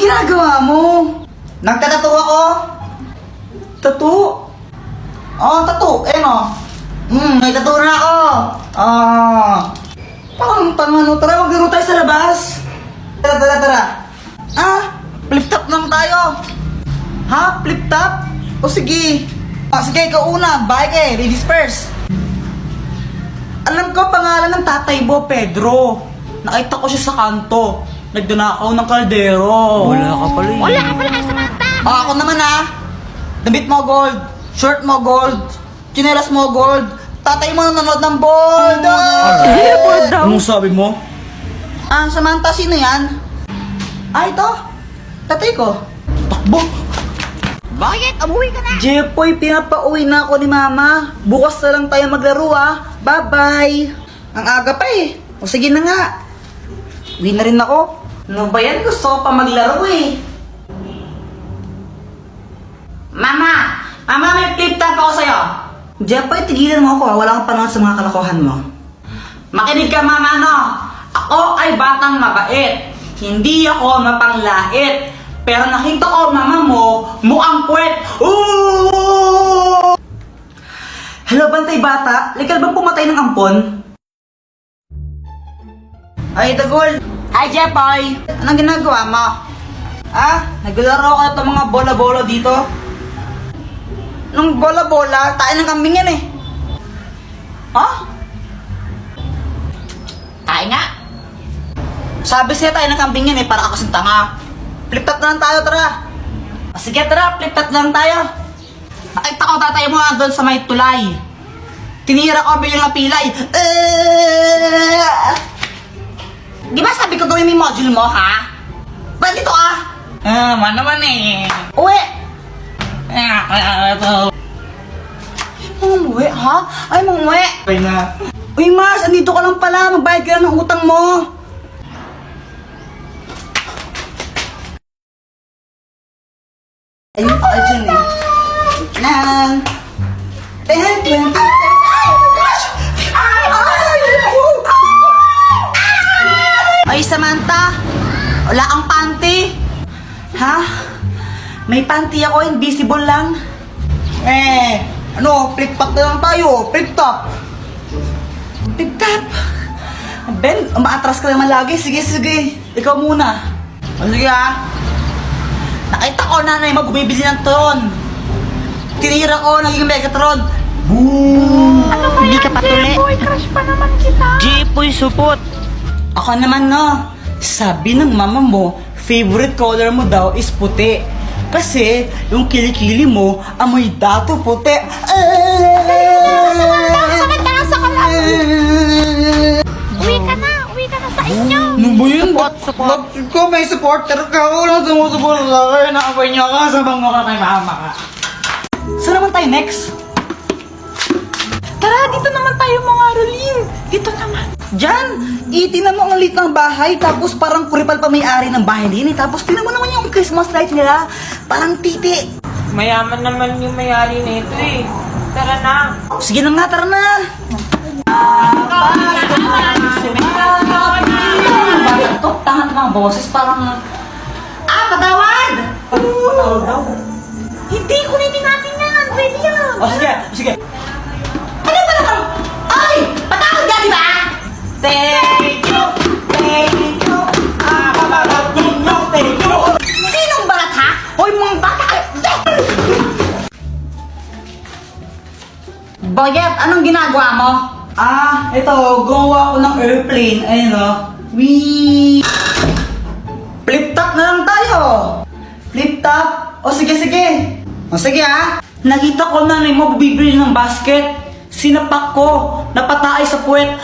ginagawa mo? Nagtatato ako. Tattoo? Oo, tattoo. May tattoo na ako. Pang-ano, tara, maglaro tayo sa labas. Tara. Flip top lang tayo. Ha? Flip top? O sige. Sige, ikaw una. Bye kay, ladies first. Alam ko pangalan ng tatay mo, Pedro. Nakita ko siya sa kanto. Nagdunakaw ng kaldero. Wala ka pala eh. Wala ka pala kay Samantha! Ako naman damit mo gold. Shirt mo gold. Chinelas mo gold. Tatay mo nanonood ng bold. Bold daw. Anong sabi mo? Samantha, sino yan? Ito. Tatay ko. Takbo. Bakit? Umuwi ka na! Jepoy, pinapauwi na ako ni Mama. Bukas na lang tayo maglaro Bye-bye. Ang aga pa eh. O sige na nga. Uwi na rin ako. Ano ba yan? Gusto ko pa maglaro eh. Mama! Mama, may flip top ako sa'yo. Jepoy, tigilan mo ako. Wala kang panahon sa mga kalokohan mo. Makinig ka, Mama, no? Ako ay batang mabait. Hindi ako mapanglait. Pero nakita ko, Mama mo, mukhang puwet. Ooh! Hello, bantay bata. Legal bang pumatay ng ampon? Ay, Dagol. Hi, Jepoy. Anong ginagawa mo? Naglaro ka itong mga bola-bola dito? Nung bola-bola, tayo ng kambing yan eh. Tayo nga. Sabi siya tayo ng kambing yan eh, para ako kasing tanga. Flip top na lang tayo, tara. Sige, tara, flip top na lang tayo. Nakita ko tatay mo doon sa may tulay. Tinira ko bilang pilay. Di ba sabi ko gawin mo yung module mo, ha? Ba't dito naman eh. Uwi! Umuwi, ha? Ay, umuwi. Ay na. Uy, Mas, andito ka lang pala. Magbayad ka lang ng utang mo. Ayun pa ka dyan eh. Nan. 10, 20, 30. Ay, my gosh! Ay, Samantha. Wala kang panty. Ha? May panty ako, invisible lang. Flip top na lang tayo. Flip top. Flip top. Ben, umaatras ka naman lagi. Sige. Ikaw muna. Sige Nakita ko nanay mo bumibili ng tron. Tinira ko, naging Megatron. Boom! Ano ba Hindi yan, ka patuli. J-boy? Crush pa naman kita! Jepoy, supot. Ako naman sabi ng mama mo, favorite color mo daw is puti. Kasi yung kilikili mo, amoy dato puti. Samantha, nasa ka lang! Uwi ka na sa inyo! Ano ba yun? Support. Ko may supporter ka. Walang sumusuporta sa akin. Nakapay niya ka. Sabang mo ka kay mama ka. Saan naman tayo next? Tara, dito naman tayo mga Rolin! Dito naman! Diyan! Itinan mo ang liit ng bahay. Tapos parang kuripal pa may-ari ng bahay din. Tapos tinan mo naman yung Christmas light nila. Parang titi. Mayaman naman yung may-ari nito eh. Tara na. Sige na nga, tara na. Ito, tangat mga boses. Parang... patawad! Patawad daw. Hindi, kulitin natin yan! Pwede yan! Sige. Ano ba naman? Ay! Patawad ka, di ba? Thank you! Thank you! Sinong barat, ha? Hoy, mga bata kayo! Boyet, anong ginagawa mo? Ito, gumawa ko ng airplane. Ayun Wee! Flip top na lang tayo! Flip top? O sige. O sige Nakita ko na mo bibili ng basket. Sinapak ko. Napataay sa puwet.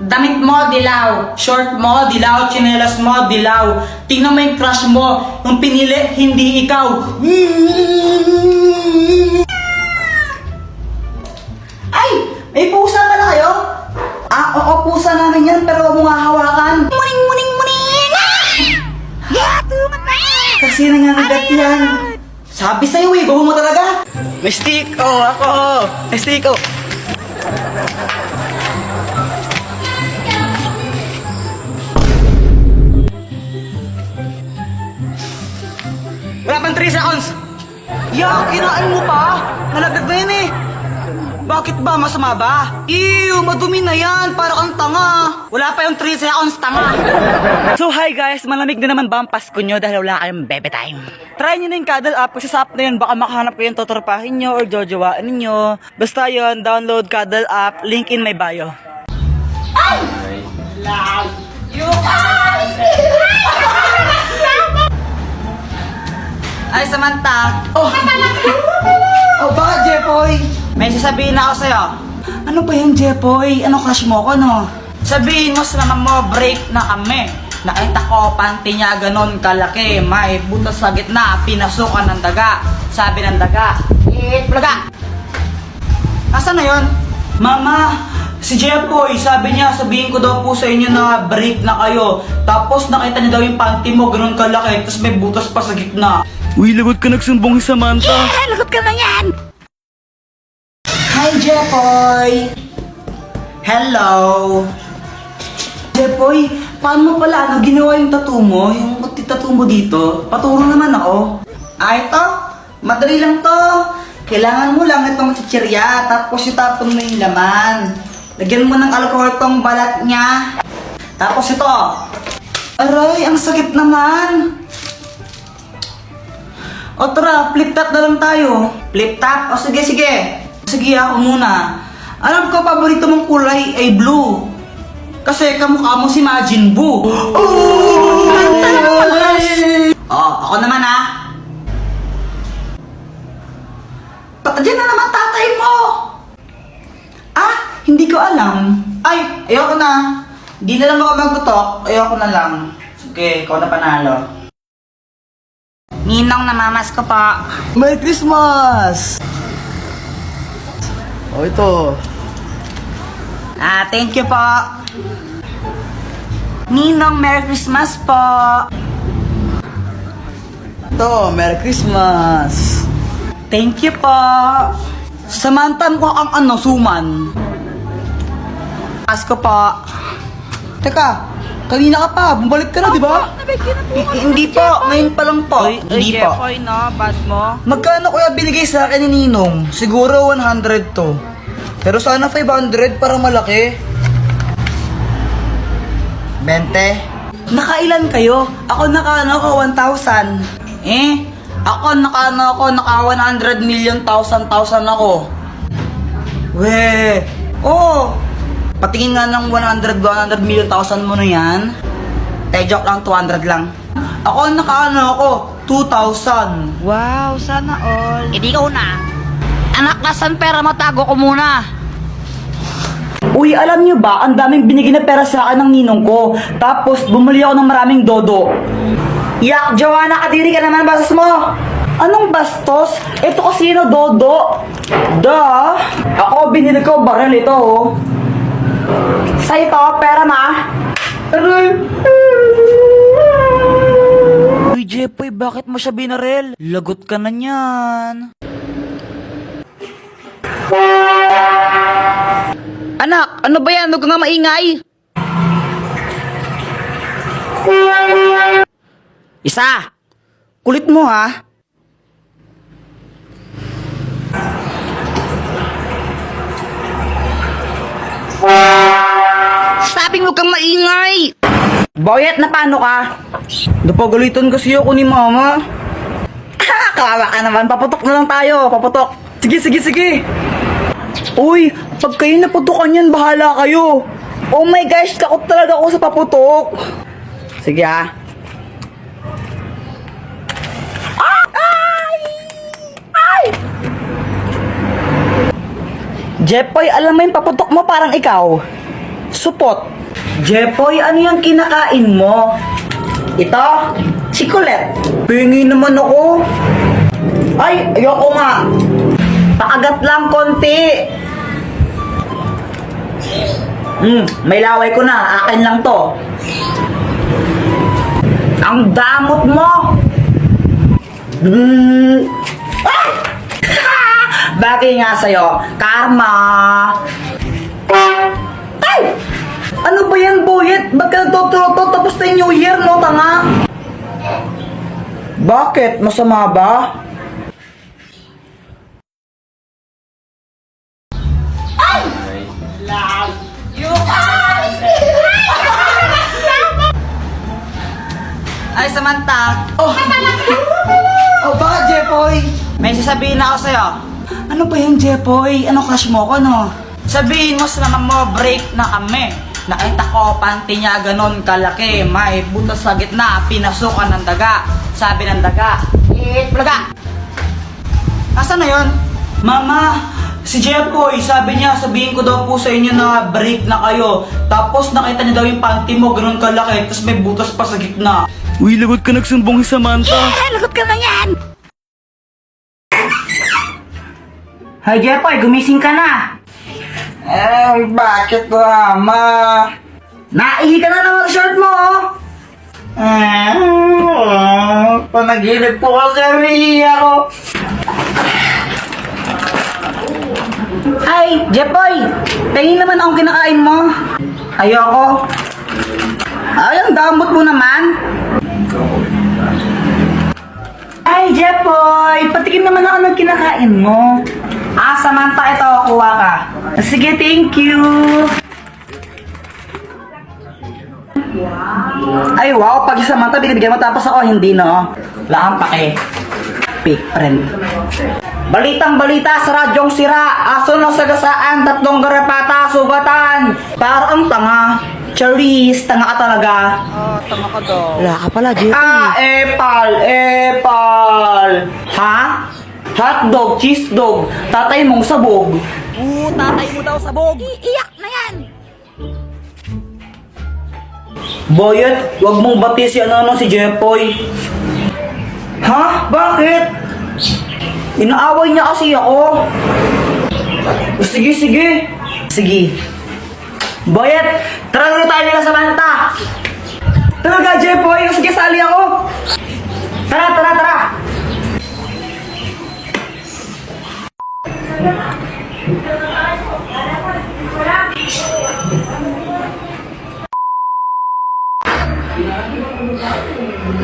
Damit mo, dilaw. Short mo, dilaw. Chinelas mo, dilaw. Tingnan mo yung crush mo. Yung pinili, hindi ikaw. Ay! May pusa pala kayo? Oo, pusa namin yan. Pero huwag mo nga hawakan. Muning! Kasi nangangagat yan. Sabi sa'yo gusto mo talaga. May stick, ako. May stick, 3 seconds! Yak, kinain mo pa? Nalaglag na yan eh. Bakit ba? Masama ba? Ew, madumi na yan. Para kang tanga. Wala pa yung 3 seconds, tanga. So hi guys, malamig na naman ba ang Pasko nyo dahil wala kayong bebe time? Try nyo na yung Cuddle app kasi sa app na yun baka makahanap kayo yung totorpahin nyo or jojowaan ninyo. Basta yun, download Cuddle app, link in my bio. Ay, Samantha. Oh, bakit, Jepoy? May sasabihin ako sa'yo. Ano ba yan, Jepoy? Ano crush mo ko, no? Sabihin mo sa naman mo, break na kami. Nakita ko, panty niya ganon kalaki. May butas sa gitna, pinasukan ng daga. Sabi ng daga, plaga. Nasaan na yun? Mama, si Jepoy, sabi niya, sabihin ko daw po sa inyo na break na kayo. Tapos nakita niya daw yung panty mo, ganon kalaki. Tapos may butas pa sa gitna. Uy, lagot ka nagsumbong si Samantha. Yeah, lagot ka na yan! Hi, Jepoy! Hello! Jepoy, paano mo pala ginawa yung tattoo mo? Yung tattoo mo dito? Paturo naman ako. Ito, madali lang to. Kailangan mo lang itong chichirya, tapos itapon mo yung laman. Lagyan mo ng alcohol tong balat niya. Tapos ito. Aray, ang sakit naman. O tara, flip top na lang tayo. Flip top? O sige, sige. Sige, ako muna. Alam ko, paborito mong kulay ay blue. Kasi kamukha mo si Majin Buu. Oh! Ako naman ha. Diyan na naman tatay mo. Ah, hindi ko alam. Ay, ayoko na. Hindi na lang ako magtutok. Ayoko na lang. Sige, ikaw na panalo. Ninong, namamas ko pa. Merry Christmas! Oh, ito. Thank you po. Ninong, Merry Christmas po. Ito, Merry Christmas! Thank you po. Samantan ko ang suman. Asko po. Teka, kanina ka pa. Bumalik ka na, di ba? Hindi po, ngayon pa lang po. Hindi po. Jepoy, no? Bad mo. Magkano kuya binigay sa akin ni Ninong? Siguro 100 to. Pero sana 500 para malaki. 20. Nakailan kayo? Ako naka 1,000. Ako naka 100 million thousand ako. We. Oh. Patingin nga ng 100 million thousand mo na yan. Joke lang, 200 lang. Ako naka 2,000. Wow, sana all. Hindi ka una. Anak, nasan pera mo? Tago ko muna. Uy, alam niyo ba, ang daming binigay na pera sa akin ng ninong ko. Tapos, bumili ako ng maraming dodo. Yak, Joanna, kadiri ka naman, bastos mo. Anong bastos? Ito kasi na dodo. Da. Ako, binili ko baril ito, oh. Sa ito, pera ma. Aray. Uy, Jepoy, bakit mo siya binaril? Lagot ka na niyan. Anak, ano ba yan? Huwag ka nga maingay. Isa. Kulit mo ha. Sabing huwag kang maingay. Boyet, na paano ka? Napagalitan kasi ako ni mama. Kawawa ka naman. Paputok na lang tayo. Paputok. Sige, sige, sige. Uy, pag kayo naputukan yan, bahala kayo. Oh my gosh, takot talaga ako sa paputok. Sige ah. Ay! Ay! Jepoy, alam mo yung paputok mo parang ikaw. Supot. Jepoy, ano yung kinakain mo? Ito? Chikolet. Pingi naman ako. Ay, ayoko nga. Pakagat lang konti. May laway ko na. Akin lang to. Ang damot mo. Ah! Bagay nga sa'yo. Karma. Ay! Ano ba yan, Boyet? Ba't ka nagtotoroto tapos na yung New Year, no, tanga? Bakit? Masama ba? Ay, Samantha. Oh, bakit, Jepoy? May sasabihin ako sa'yo. Ano ba yung Jepoy? Ano crush mo ko, no? Sabihin mo sa mama mo, break na kami. Nakita ko, panty niya ganon kalaki. May butas sa gitna, pinasukan ng daga. Sabi ng daga, plaga. Asa na yon? Mama, si Jepoy, sabi niya, sabihin ko daw po sa inyo na break na kayo. Tapos nakita niya daw yung panty mo, ganon kalaki. Tapos may butas pa sa gitna. Uy, lagot ka nagsumbong si Samantha. Lagot ka na yan! Hay Jepoy, gumising ka na! Bakit, Mama? Naihi ka na naman sa short mo, oh! Panaginip po kasi ako. Ay, Jepoy! Tingin naman akong kinakain mo. Ayoko. Ay, ang damot mo naman. Ay, Jepoy! Patikin naman ako ng kinakain mo. Ah, Samantha, ito, kuha ka. Sige, thank you. Ay, wow, pag si Samantha binibigyan mo tapos ako hindi, no? Wala kang pake. Fake friend. Balitang balita sa radyong sira. Aso na sagasaan, 3 garapata, sugatan. Parang tanga. Charis, tanga ka talaga. Tama ka daw. Wala ka pala, Jepoy. Ah, epal. Ha? Hotdog, cheese dog, tatay mong sabog. Tatay mo daw sabog. Iiyak na yan. Boyet, wag mong bati si si Jepoy. Ha? Bakit? Inaaway niya kasi ako. Sige. Boyet, tara na tayo nila sa Samantha. Talaga, Jepoy, sige, sali ako. Tara.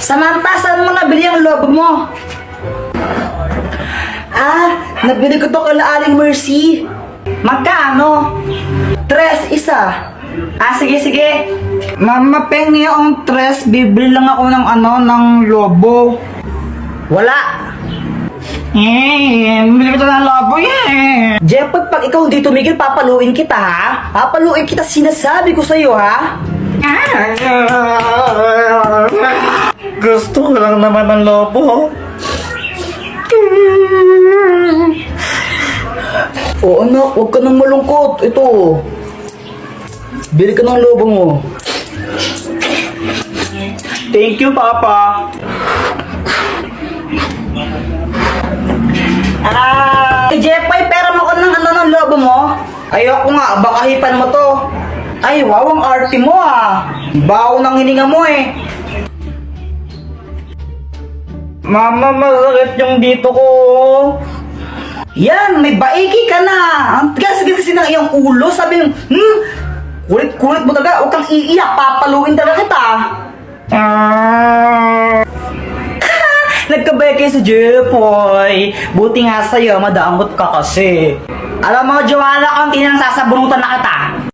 Samantha, saan mo nabili ang lobo mo? Ah, nabili ko to kala Aling Mercy. Magkano? 3 isa. Ah, sige. Mama, pengi akong 3. Bibili lang ako ng ng lobo. Wala. Bibili ko to ng lobo, Jepoy, pag ikaw hindi tumigil, papaluin kita, ha? Papaluin kita, sinasabi ko sa'yo, ha? Gusto ko lang naman ng lobo. Oo, anak, huwag ka nang malungkot. Ito. Bili ka ng lobo mo. Thank you, Papa. Jepoy, pera mo ko ng ng lobo mo? Ayoko nga, baka hipan mo to. Ay, wow, ang arte mo, Baho ng hininga mo, Mama, masakit yung dito ko. Yan, may baiki ka na. Ang tigas kasi ng iyong ulo. Sabi yung, kulit-kulit mo talaga. Huwag kang iiyak. Papaluin talaga kita. Nagkabay kayo sa Jepoy. Buti nga sa'yo, madamot ka kasi. Alam mo, Joanna, konti nang sasabunutan na kita.